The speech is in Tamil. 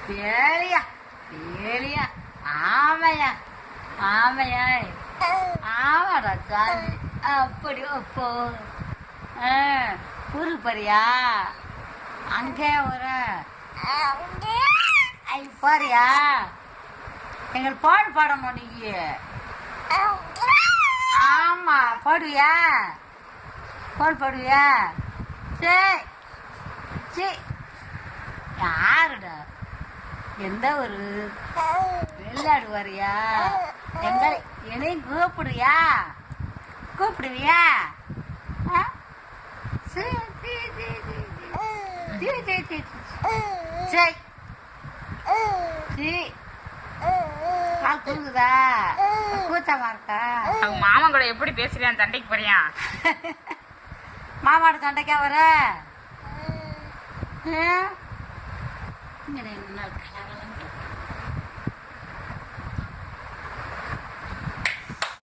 பேலியா பேலியா ஆமையா ஆமையா ஆமாடா சாமி அப்படி அப்போ ஊருக்கு போறியா அங்கே ஒரு போறியா எங்களுக்கு பாடு பாடணும் நீ ஆமா பாடுவியா பாடு பாடுவியா சரி சரி யாருடா எந்த ஒரு வெளிநாடு வரியா எங்க என்னையும் கூப்பிடுவியா கூப்பிடுவியா சரி கால் தூங்குதா கூச்சமா இருக்கா அவங்க மாமா கூட எப்படி பேசுறியான் சண்டைக்கு போறியா மாமாட சண்டைக்கா வர இங்க